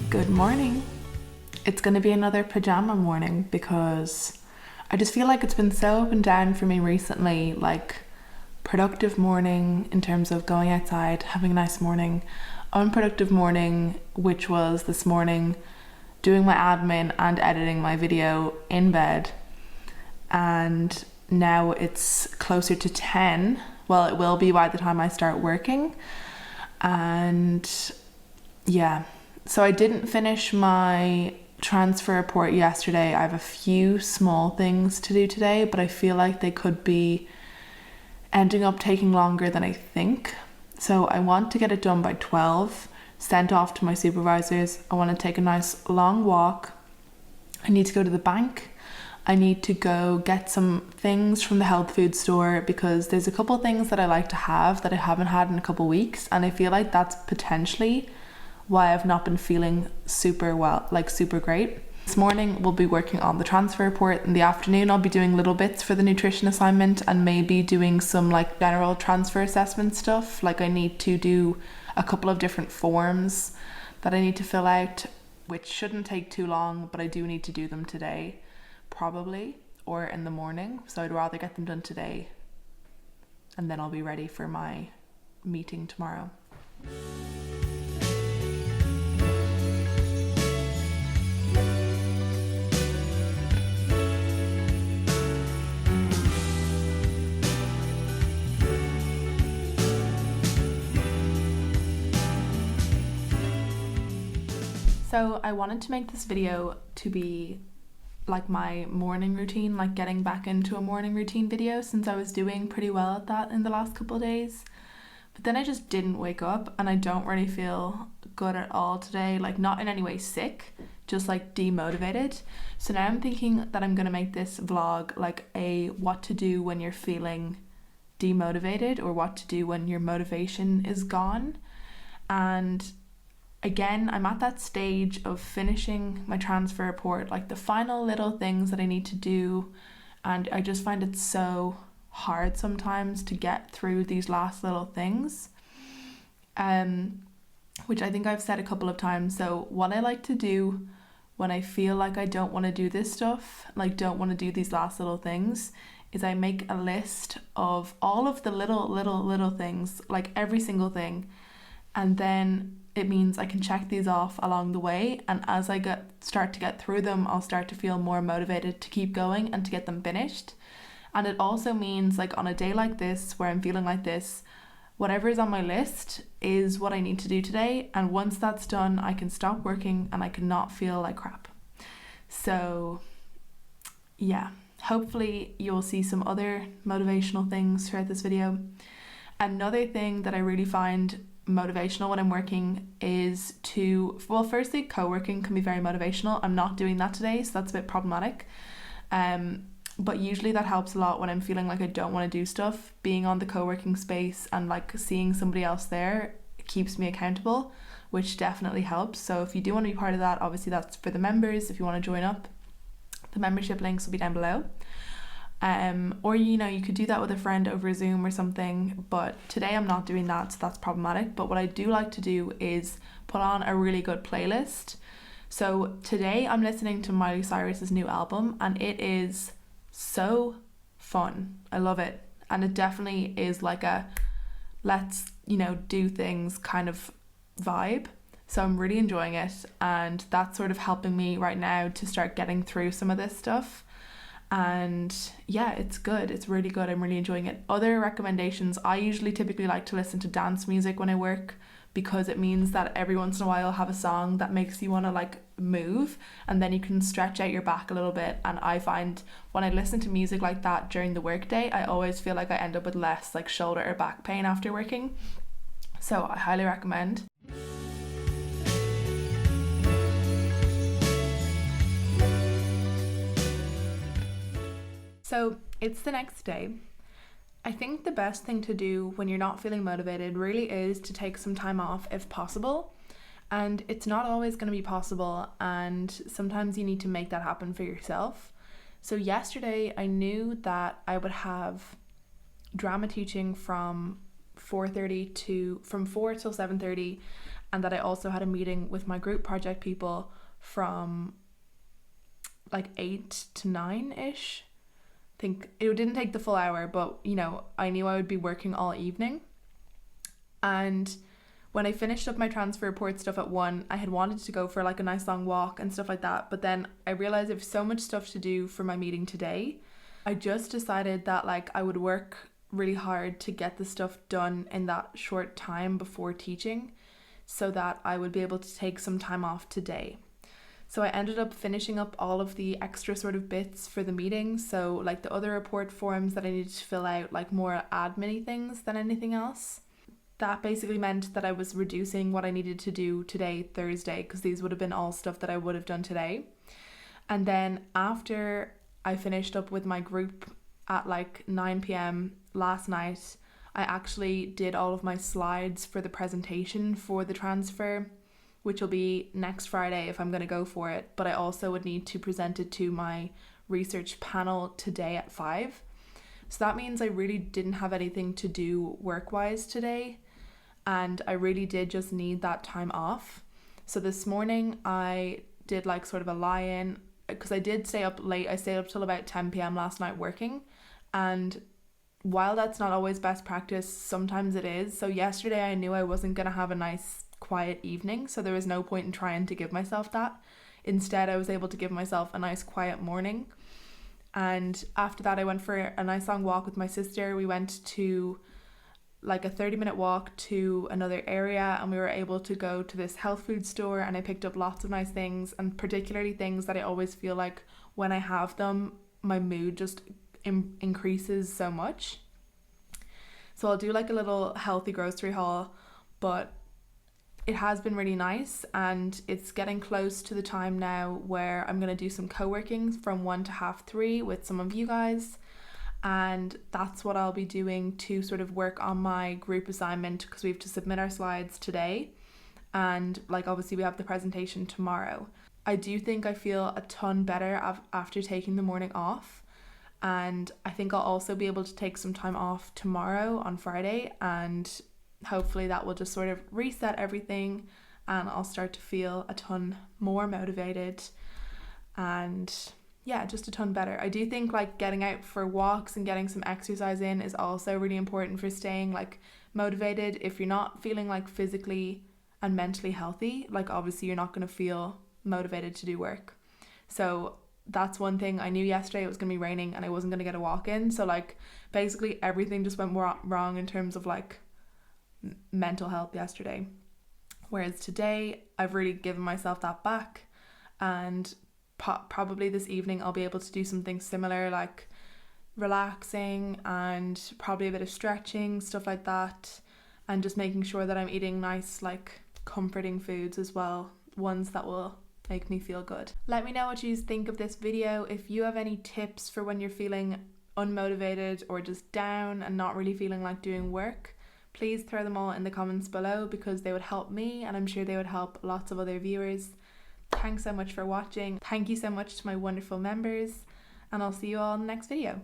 Good morning. It's going to be another pajama morning because I just feel like it's been so up and down for me recently, like productive morning in terms of going outside, having a nice morning, unproductive morning, which was this morning doing my admin and editing my video in bed, and now it's closer to 10. Well, it will be by the time I start working. And yeah, so I didn't finish my transfer report yesterday. I have a few small things to do today, but I feel like they could be ending up taking longer than I think. So I want to get it done by 12, sent off to my supervisors. I want to take a nice long walk. I need to go to the bank. I need to go get some things from the health food store because there's a couple things that I like to have that I haven't had in a couple weeks, and I feel like that's potentially why I've not been feeling super well, like super great. This morning we'll be working on the transfer report. In the afternoon I'll be doing little bits for the nutrition assignment and maybe doing some like general transfer assessment stuff. Like I need to do a couple of different forms that I need to fill out, which shouldn't take too long, but I do need to do them today probably, or in the morning. So I'd rather get them done today and then I'll be ready for my meeting tomorrow. So I wanted to make this video to be like my morning routine, like getting back into a morning routine video, since I was doing pretty well at that in the last couple of days. But then I just didn't wake up and I don't really feel good at all today, like not in any way sick, just like demotivated. So now I'm thinking that I'm gonna make this vlog like a what to do when you're feeling demotivated, or what to do when your motivation is gone. And again, I'm at that stage of finishing my transfer report, like the final little things that I need to do, and I just find it so hard sometimes to get through these last little things, which I think I've said a couple of times. So what I like to do when I feel like I don't want to do this stuff, like don't want to do these last little things, is I make a list of all of the little things, like every single thing, and then it means I can check these off along the way, and as I start to get through them, I'll start to feel more motivated to keep going and to get them finished. And it also means, like, on a day like this where I'm feeling like this, whatever is on my list is what I need to do today, and once that's done I can stop working and I can not feel like crap. So yeah, hopefully you'll see some other motivational things throughout this video. Another thing that I really find motivational when I'm working is firstly, co-working can be very motivational. I'm not doing that today, so that's a bit problematic, but usually that helps a lot when I'm feeling like I don't want to do stuff. Being on the co-working space and like seeing somebody else there keeps me accountable, which definitely helps. So if you do want to be part of that, obviously that's for the members. If you want to join up, the membership links will be down below. Or you could do that with a friend over Zoom or something, but today I'm not doing that, so that's problematic. But what I do like to do is put on a really good playlist. So today I'm listening to Miley Cyrus's new album, and it is so fun. I love it, and it definitely is like a let's do things kind of vibe. So I'm really enjoying it, and that's sort of helping me right now to start getting through some of this stuff. And yeah, it's good, it's really good, I'm really enjoying it. Other recommendations, I typically like to listen to dance music when I work, because it means that every once in a while I'll have a song that makes you want to like move, and then you can stretch out your back a little bit. And I find when I listen to music like that during the workday, I always feel like I end up with less like shoulder or back pain after working. So I highly recommend. So it's the next day. I think the best thing to do when you're not feeling motivated really is to take some time off if possible. And it's not always going to be possible, and sometimes you need to make that happen for yourself. So yesterday I knew that I would have drama teaching from 4 till 7:30, and that I also had a meeting with my group project people from like 8 to 9-ish. I think it didn't take the full hour, but you know, I knew I would be working all evening. And when I finished up my transfer report stuff at 1, I had wanted to go for like a nice long walk and stuff like that, but then I realized I have so much stuff to do for my meeting today. I just decided that like I would work really hard to get the stuff done in that short time before teaching so that I would be able to take some time off today. So I ended up finishing up all of the extra sort of bits for the meeting, so like the other report forms that I needed to fill out, like more admin-y things than anything else. That basically meant that I was reducing what I needed to do today, Thursday, because these would have been all stuff that I would have done today. And then after I finished up with my group at like 9 p.m. last night, I actually did all of my slides for the presentation for the transfer, which will be next Friday if I'm going to go for it. But I also would need to present it to my research panel today at 5. So that means I really didn't have anything to do work-wise today. And I really did just need that time off. So this morning I did like sort of a lie-in, because I did stay up late. I stayed up till about 10 p.m. last night working. And while that's not always best practice, sometimes it is. So yesterday I knew I wasn't going to have a nice quiet evening, so there was no point in trying to give myself that. Instead, I was able to give myself a nice quiet morning. And after that I went for a nice long walk with my sister. We went to like a 30-minute walk to another area, and we were able to go to this health food store, and I picked up lots of nice things, and particularly things that I always feel like when I have them my mood just increases so much. So I'll do like a little healthy grocery haul, but it has been really nice, and it's getting close to the time now where I'm going to do some co-working from 1 to 3:30 with some of you guys. And that's what I'll be doing to sort of work on my group assignment, because we have to submit our slides today, and like obviously we have the presentation tomorrow. I do think I feel a ton better after taking the morning off, and I think I'll also be able to take some time off tomorrow on Friday, and hopefully that will just sort of reset everything and I'll start to feel a ton more motivated and yeah, just a ton better. I do think like getting out for walks and getting some exercise in is also really important for staying like motivated. If you're not feeling like physically and mentally healthy, like obviously you're not going to feel motivated to do work. So that's one thing. I knew yesterday it was going to be raining and I wasn't going to get a walk in, so like basically everything just went wrong in terms of like mental health yesterday. Whereas today I've really given myself that back, and probably this evening I'll be able to do something similar, like relaxing and probably a bit of stretching, stuff like that, and just making sure that I'm eating nice like comforting foods as well, ones that will make me feel good. Let me know what you think of this video. If you have any tips for when you're feeling unmotivated or just down and not really feeling like doing work, please throw them all in the comments below, because they would help me and I'm sure they would help lots of other viewers. Thanks so much for watching. Thank you so much to my wonderful members, and I'll see you all in the next video.